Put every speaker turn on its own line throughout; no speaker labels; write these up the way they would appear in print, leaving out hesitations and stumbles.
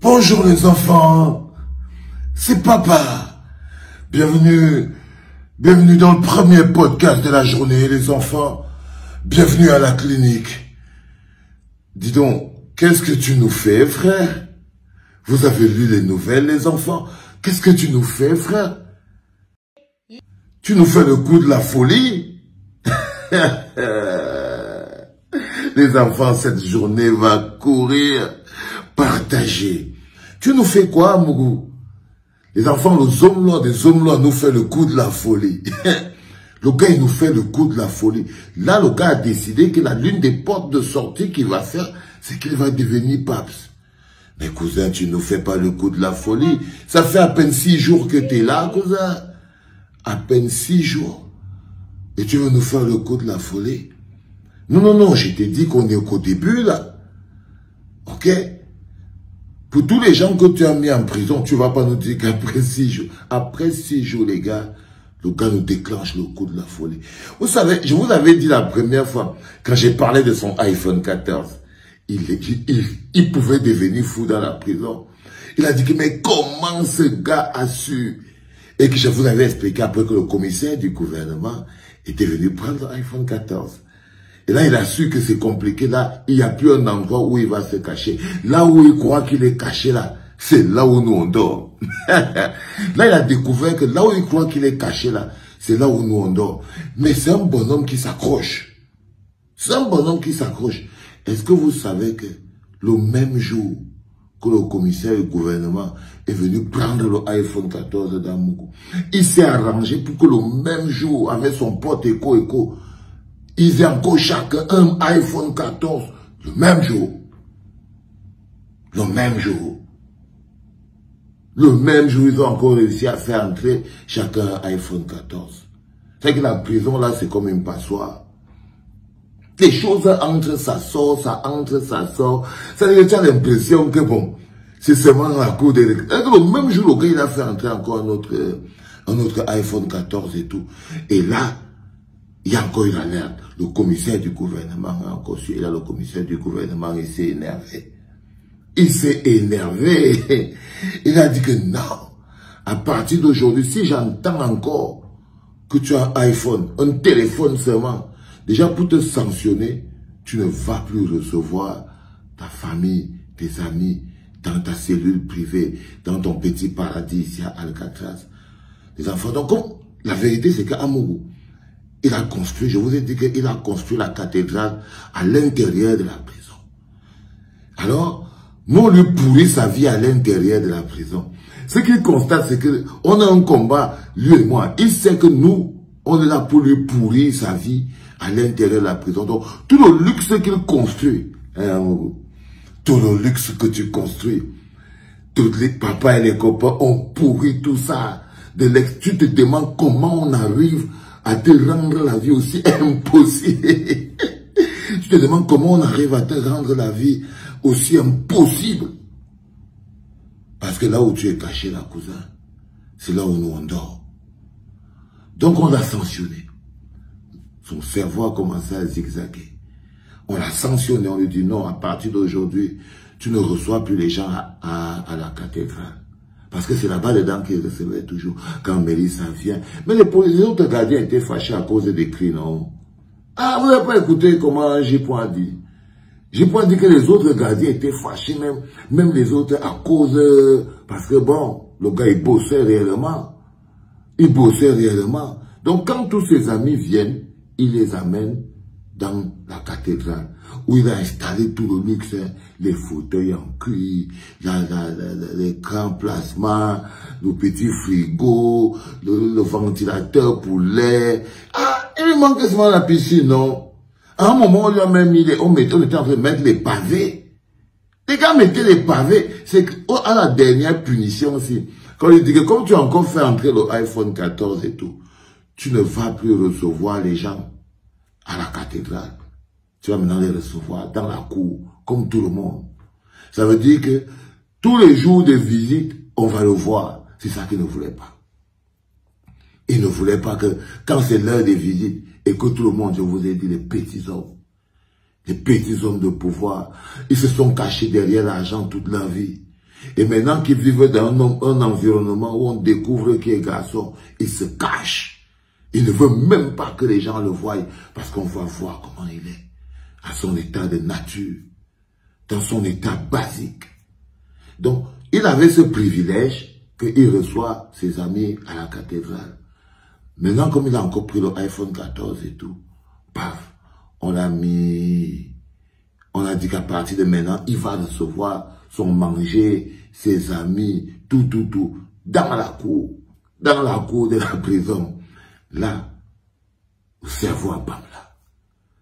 Bonjour les enfants, c'est papa. Bienvenue dans le premier podcast de la journée les enfants. Bienvenue à la clinique. Dis donc, qu'est-ce que tu nous fais frère? Vous avez lu les nouvelles les enfants? Qu'est-ce que tu nous fais frère? Tu nous fais le coup de la folie? Les enfants, cette journée va courir, partager. Tu nous fais quoi, Mougou? Les enfants, les hommes là nous fait le coup de la folie. Le gars, il nous fait le coup de la folie. Là, le gars a décidé que l'une des portes de sortie qu'il va faire, c'est qu'il va devenir paps. Mais cousin, tu nous fais pas le coup de la folie. Ça fait à peine 6 jours que tu es là, cousin. À peine 6 jours. Et tu veux nous faire le coup de la folie? Non, je t'ai dit qu'on est qu'au début, là. Ok? Pour tous les gens que tu as mis en prison, tu vas pas nous dire qu'après 6 jours, les gars, le gars nous déclenche le coup de la folie. Vous savez, je vous avais dit la première fois, quand j'ai parlé de son iPhone 14, il pouvait devenir fou dans la prison. Il a dit que, mais comment ce gars a su? Et que je vous avais expliqué après que le commissaire du gouvernement était venu prendre l'iPhone 14. Et là, il a su que c'est compliqué. Là, il n'y a plus un endroit où il va se cacher. Là où il croit qu'il est caché, là, c'est là où nous on dort. Là, il a découvert que là où il croit qu'il est caché, là, c'est là où nous on dort. Mais c'est un bonhomme qui s'accroche. C'est un bonhomme qui s'accroche. Est-ce que vous savez que le même jour que le commissaire du gouvernement est venu prendre le iPhone 14 d'Amougou, il s'est arrangé pour que le même jour, avec son pote Eco, ils aient encore chacun un iPhone 14 le même jour. Le même jour. Le même jour, ils ont encore réussi à faire entrer chacun un iPhone 14. C'est que la prison, là, c'est comme une passoire. Les choses entrent, ça sort, ça entre, ça sort. Ça veut dire que tu as l'impression que, bon, c'est seulement la cour des... Le même jour, le gars, il a fait entrer encore un autre iPhone 14 et tout. Et là, il y a encore une alerte. Le commissaire du gouvernement a encore su. Et là, le commissaire du gouvernement, il s'est énervé. Il s'est énervé. Il a dit que non. À partir d'aujourd'hui, si j'entends encore que tu as un iPhone, un téléphone seulement, déjà pour te sanctionner, tu ne vas plus recevoir ta famille, tes amis, dans ta cellule privée, dans ton petit paradis ici à Alcatraz. Les enfants, donc, la vérité, c'est qu'à Amougou, il a construit, je vous ai dit qu'il a construit la cathédrale à l'intérieur de la prison. Alors, nous, on lui pourrit sa vie à l'intérieur de la prison. Ce qu'il constate, c'est qu'on a un combat, lui et moi. Il sait que nous, on est là pour lui pourrir sa vie à l'intérieur de la prison. Donc, tout le luxe qu'il construit, tout le luxe que tu construis, tous les papas et les copains ont pourri tout ça. Tu te demandes comment on arrive à te rendre la vie aussi impossible. Tu te demandes comment on arrive à te rendre la vie aussi impossible. Parce que là où tu es caché, là, cousin, c'est là où nous on dort. Donc on l'a sanctionné. Son cerveau a commencé à zigzaguer. On l'a sanctionné, on lui dit non, à partir d'aujourd'hui, tu ne reçois plus les gens à la cathédrale. Parce que c'est là-bas dedans qu'ils recevaient toujours quand Mélissa vient. Mais les autres gardiens étaient fâchés à cause des cris, non? Ah, vous n'avez pas écouté comment J-Point a dit? J-Point dit que les autres gardiens étaient fâchés, même les autres à cause... parce que bon, le gars, il bossait réellement. Il bossait réellement. Donc quand tous ses amis viennent, il les amène dans la cathédrale, où il a installé tout le luxe, hein, les fauteuils en cuir, l'écran plasma, le petit frigo, le ventilateur pour l'air. Ah, il lui manque seulement la piscine, non? À un moment, on lui a même mis on était en train de mettre les pavés. Les gars mettaient les pavés. C'est à la dernière punition aussi. Quand il dit que comme tu as encore fait entrer le iPhone 14 et tout, tu ne vas plus recevoir les gens à la cathédrale. Tu vas maintenant les recevoir dans la cour, comme tout le monde. Ça veut dire que tous les jours de visite, on va le voir. C'est ça qu'il ne voulait pas. Il ne voulait pas que, quand c'est l'heure des visites, et que tout le monde, je vous ai dit, les petits hommes de pouvoir, ils se sont cachés derrière l'argent toute leur vie. Et maintenant qu'ils vivent dans un environnement où on découvre qu'il est garçon, il se cache. Il ne veut même pas que les gens le voient parce qu'on va voir comment il est, à son état de nature, dans son état basique. Donc, il avait ce privilège qu'il reçoit ses amis à la cathédrale. Maintenant, comme il a encore pris le iPhone 14 et tout, paf, on a dit qu'à partir de maintenant, il va recevoir son manger, ses amis, tout, dans la cour de la prison. Là, le cerveau a bam là.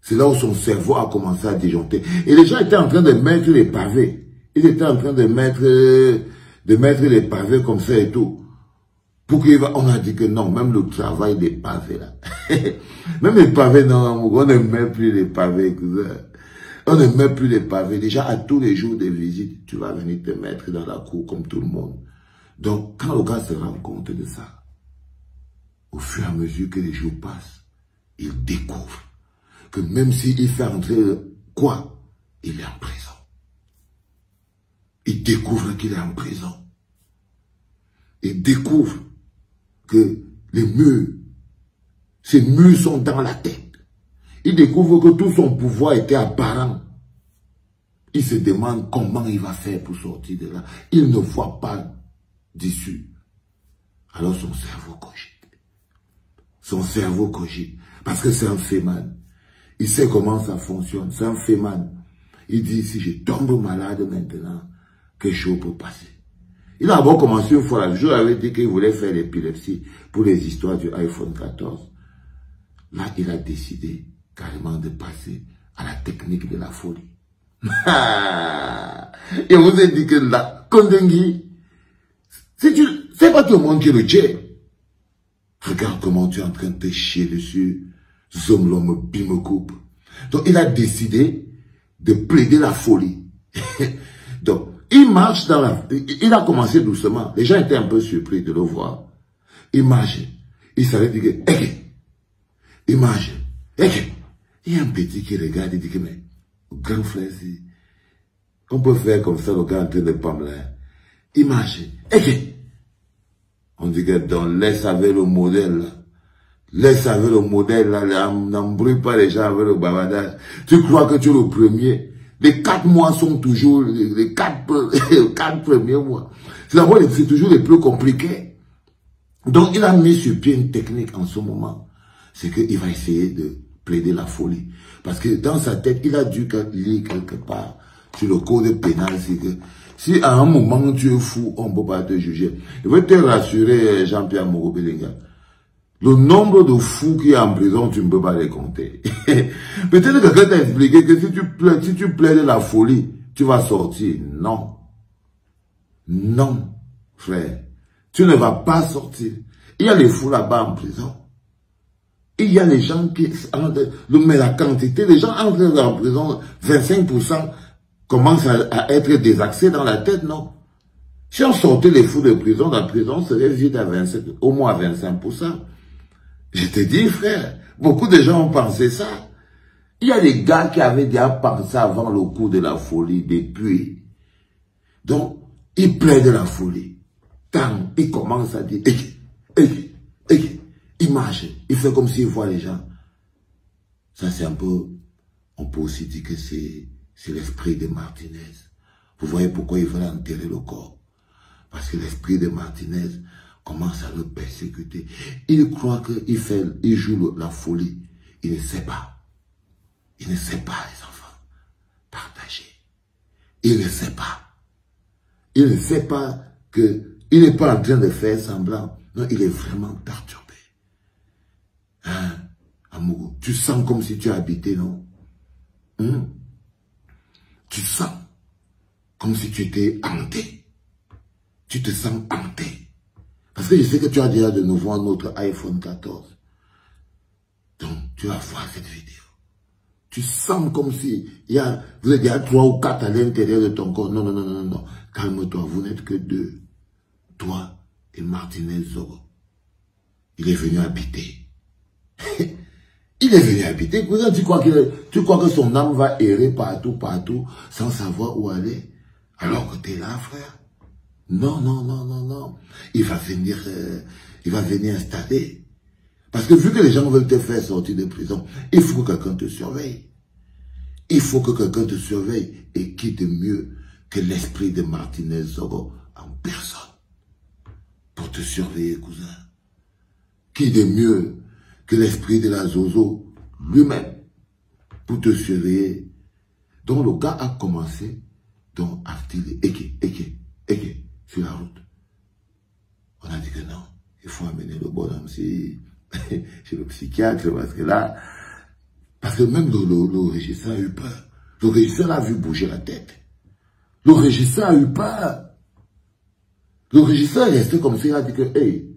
C'est là où son cerveau a commencé à disjoncter. Et les gens étaient en train de mettre les pavés. Ils étaient en train de mettre les pavés comme ça et tout. On a dit que non, même le travail des pavés là. Même les pavés, non, on ne met plus les pavés. On ne met plus les pavés. Déjà, à tous les jours de visite, tu vas venir te mettre dans la cour comme tout le monde. Donc, quand le gars se rend compte de ça, au fur et à mesure que les jours passent, il découvre que même s'il fait entrer quoi, il est en prison. Il découvre qu'il est en prison. Il découvre que les murs, ces murs sont dans la tête. Il découvre que tout son pouvoir était apparent. Il se demande comment il va faire pour sortir de là. Il ne voit pas d'issue. Alors son cerveau cogite. Son cerveau cogite. Parce que c'est un féman. Il sait comment ça fonctionne. C'est un féman. Il dit, si je tombe malade maintenant, quelque chose peut passer. Il a d'abord commencé une fois, le jour il avait dit qu'il voulait faire l'épilepsie pour les histoires du iPhone 14. Là, il a décidé carrément de passer à la technique de la folie. Et on vous a dit que là, Kondengui, c'est pas tout le monde qui est le Dieu. Regarde comment tu es en train de te chier dessus. Zomlo me coupe. Donc, il a décidé de plaider la folie. Donc, il marche dans la... Il a commencé doucement. Les gens étaient un peu surpris de le voir. Il marche. Il savait dire que... Il marche. Il y a un petit qui regarde et dit que... Mais, grand frère, on peut faire comme ça le gars en train de parler. Il marche. On dit que donc, laisse avec le modèle là. Laisse avec le modèle là. N'embrouille pas les gens avec le bavardage. Tu crois que tu es le premier. Les 4 mois sont toujours les 4 premiers mois. C'est toujours les plus compliqués. Donc, il a mis sur pied une technique en ce moment. C'est qu'il va essayer de plaider la folie. Parce que dans sa tête, il a dû lire quelque part sur le code pénal. C'est que si à un moment tu es fou, on ne peut pas te juger. Je veux te rassurer, Jean-Pierre Morobelinga. Le nombre de fous qui est en prison, tu ne peux pas les compter. Peut-être que quelqu'un t'a expliqué que si tu plaides la folie, tu vas sortir. Non. Non, frère. Tu ne vas pas sortir. Il y a les fous là-bas en prison. Il y a les gens qui... Mais la quantité, les gens entrent en prison, 25% commencent à être désaxés dans la tête, non? Si on sortait les fous de prison, la prison serait vide à 27, au moins à 25%. Je te dis, frère, beaucoup de gens ont pensé ça. Il y a des gars qui avaient déjà pensé avant le coup de la folie, depuis. Donc, il plaide la folie. Tant, il commence à dire, il marche, il fait comme s'il voit les gens. Ça, c'est un peu, on peut aussi dire que c'est l'esprit de Martinez. Vous voyez pourquoi il veut enterrer le corps. Parce que l'esprit de Martinez commence à le persécuter. Il croit qu'il joue la folie. Il ne sait pas. Il ne sait pas, les enfants. Partager. Il ne sait pas. Il ne sait pas que il n'est pas en train de faire semblant. Non, il est vraiment perturbé. Hein, amoureux, tu sens comme si tu habitais, non? Tu sens comme si tu étais hanté. Tu te sens hanté. Parce que je sais que tu as déjà de nouveau un autre iPhone 14. Donc, tu vas voir cette vidéo. Tu sens comme si vous êtes déjà 3 ou 4 à l'intérieur de ton corps. Non. Calme-toi, vous n'êtes que 2. Toi et Martinez Zogo. Il est venu habiter. Il est venu habiter. Tu crois que son âme va errer partout, sans savoir où aller. Alors que tu es là, frère. Non, non, non, non, non. Il va venir installer. Parce que vu que les gens veulent te faire sortir de prison, il faut que quelqu'un te surveille. Il faut que quelqu'un te surveille. Et qui de mieux que l'esprit de Martinez Zogo en personne pour te surveiller, cousin? Qui de mieux que l'esprit de la Zozo lui-même pour te surveiller? Donc le gars a commencé donc à dire Eke, sur la route. On a dit que non, il faut amener le bonhomme chez le psychiatre, parce que même le régisseur a eu peur. Le régisseur a vu bouger la tête. Le régisseur a eu peur. Le régisseur est resté comme ça, il a dit que, hey,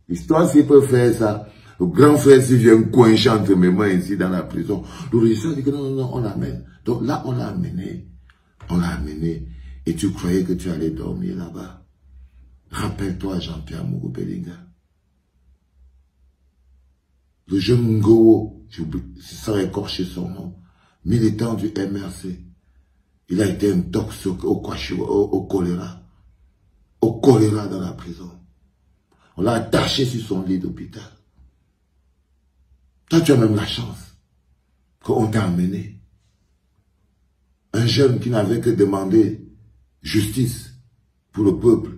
l'histoire s'il peut faire ça, le grand frère s'il vient coincer entre mes mains ici dans la prison. Le régisseur a dit que non, non, non, on l'amène. Donc là, on l'a amené. On l'a amené. Et tu croyais que tu allais dormir là-bas. Rappelle-toi Jean-Pierre Mugubelinga. Le jeune Ngo, sans écorcher son nom, militant du MRC. Il a été un tox au choléra. Au choléra dans la prison. On l'a attaché sur son lit d'hôpital. Toi, tu as même la chance qu'on t'a amené. Un jeune qui n'avait que demandé justice pour le peuple.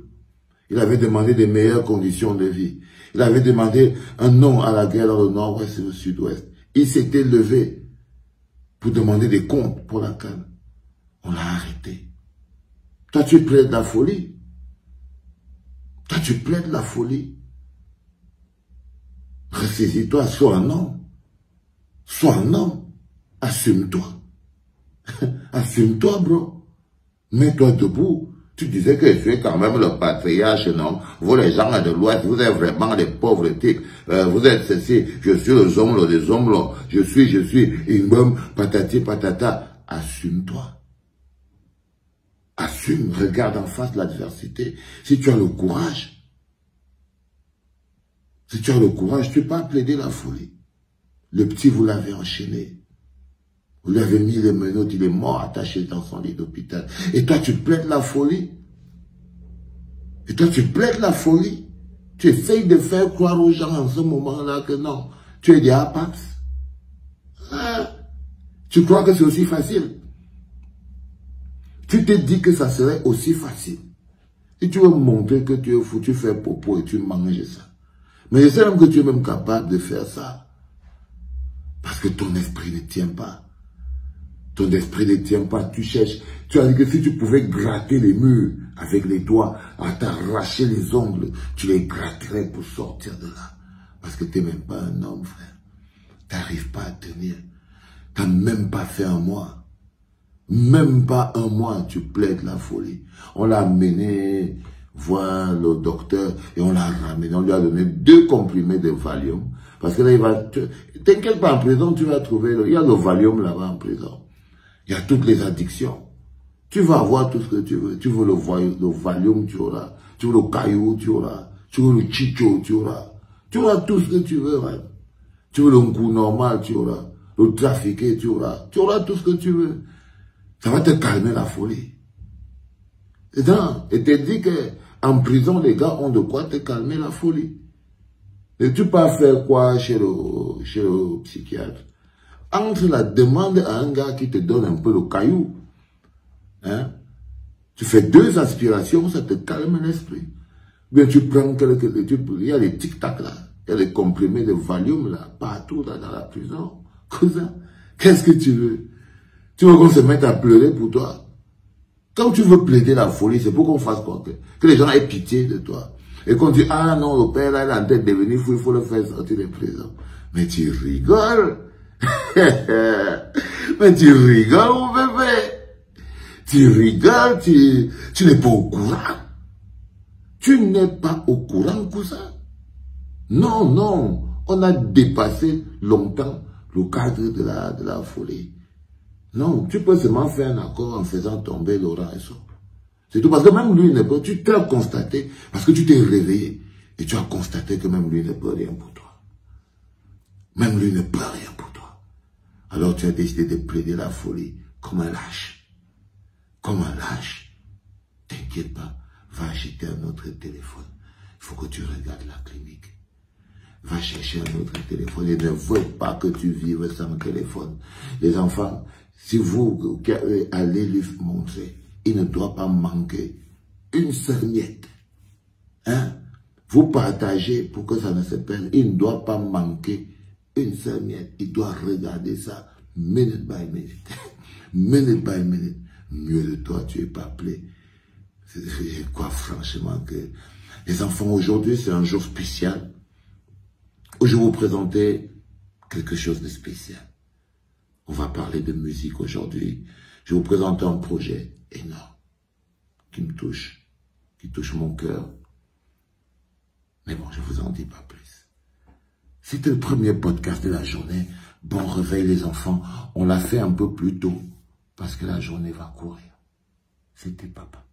Il avait demandé des meilleures conditions de vie. Il avait demandé un non à la guerre dans le nord-ouest et le sud-ouest. Il s'était levé pour demander des comptes pour la canne. On l'a arrêté. Toi, tu plaides la folie. Toi, tu plaides la folie. Ressaisis-toi, sois un homme. Sois un homme. Assume-toi. Assume-toi, bro. Mets-toi debout. Tu disais que tu es quand même le patriarche, non? Vous, les gens de l'Ouest, vous êtes vraiment des pauvres types. Vous êtes ceci. Je suis le zomlo des zomlos. Je suis, Imbum, patati, patata. Assume-toi. Assume, regarde en face l'adversité. Si tu as le courage, tu peux pas plaider la folie. Le petit, vous l'avez enchaîné. Vous lui avez mis les menottes, il est mort attaché dans son lit d'hôpital. Et toi, tu plaides la folie. Et toi, tu plaides la folie. Tu essayes de faire croire aux gens en ce moment-là que non, tu es des apax. Ah, tu crois que c'est aussi facile? Tu te dis que ça serait aussi facile. Si tu veux montrer que tu es fou, tu fais popo et tu manges ça. Mais je sais même que tu es même capable de faire ça. Parce que ton esprit ne tient pas. Ton esprit ne tient pas, tu cherches. Tu as dit que si tu pouvais gratter les murs avec les doigts, à t'arracher les ongles, tu les gratterais pour sortir de là. Parce que tu n'es même pas un homme, frère. Tu n'arrives pas à tenir. Tu n'as même pas fait un mois. Même pas un mois, tu plaides la folie. On l'a amené voir le docteur et on l'a ramené. On lui a donné 2 comprimés de Valium. Parce que là, il va... T'inquiète pas, en prison, tu vas trouver... Il y a le Valium là-bas en prison. Il y a toutes les addictions. Tu vas avoir tout ce que tu veux. Tu veux le Valium, tu auras. Tu veux le caillou, tu auras. Tu veux le chicho, tu auras. Tu auras tout ce que tu veux, man. Tu veux le coup normal, tu auras. Le trafiqué, tu auras. Tu auras tout ce que tu veux. Ça va te calmer la folie. Et te dit que en prison, les gars ont de quoi te calmer la folie. Et tu peux faire quoi chez le psychiatre? Entre la demande à un gars qui te donne un peu le caillou, hein, tu fais 2 aspirations, ça te calme l'esprit. Bien, tu prends il y a les tic-tac là, il y a les comprimés de Valium là, partout là dans la prison. Cousin, qu'est-ce que tu veux? Tu veux qu'on se mette à pleurer pour toi? Quand tu veux plaider la folie, c'est pour qu'on fasse quoi? Que les gens aient pitié de toi. Et qu'on dit, ah non, le père là, il est en train de devenir fou, il faut le faire sortir de prison. Mais tu rigoles. Mais tu rigoles, mon bébé. Tu rigoles, tu n'es pas au courant. Tu n'es pas au courant, cousin. Non, non. On a dépassé longtemps le cadre de la folie. Non, tu peux seulement faire un accord en faisant tomber Laurent et ça. C'est tout, parce que même lui ne peut, tu t'as constaté, parce que tu t'es réveillé, et tu as constaté que même lui ne peut rien pour toi. Même lui ne peut rien pour toi. Alors tu as décidé de plaider la folie comme un lâche. Comme un lâche. T'inquiète pas, Va acheter un autre téléphone. Il faut que tu regardes la clinique. Va chercher un autre téléphone. Il ne faut pas que tu vives sans téléphone. Les enfants, si vous allez lui montrer, il ne doit pas manquer une seule miette. Hein? Vous partagez pour que ça ne se perde. Il ne doit pas manquer une seule miette. Il doit regarder ça minute by minute. Minute by minute. Mieux de toi, tu es pas appelé. Je crois franchement que les enfants aujourd'hui, c'est un jour spécial où je vais vous présenter quelque chose de spécial. On va parler de musique aujourd'hui. Je vais vous présenter un projet énorme qui me touche, qui touche mon cœur. Mais bon, je vous en dis pas plus. C'était le premier podcast de la journée. Bon réveil les enfants. On l'a fait un peu plus tôt parce que la journée va courir. C'était papa.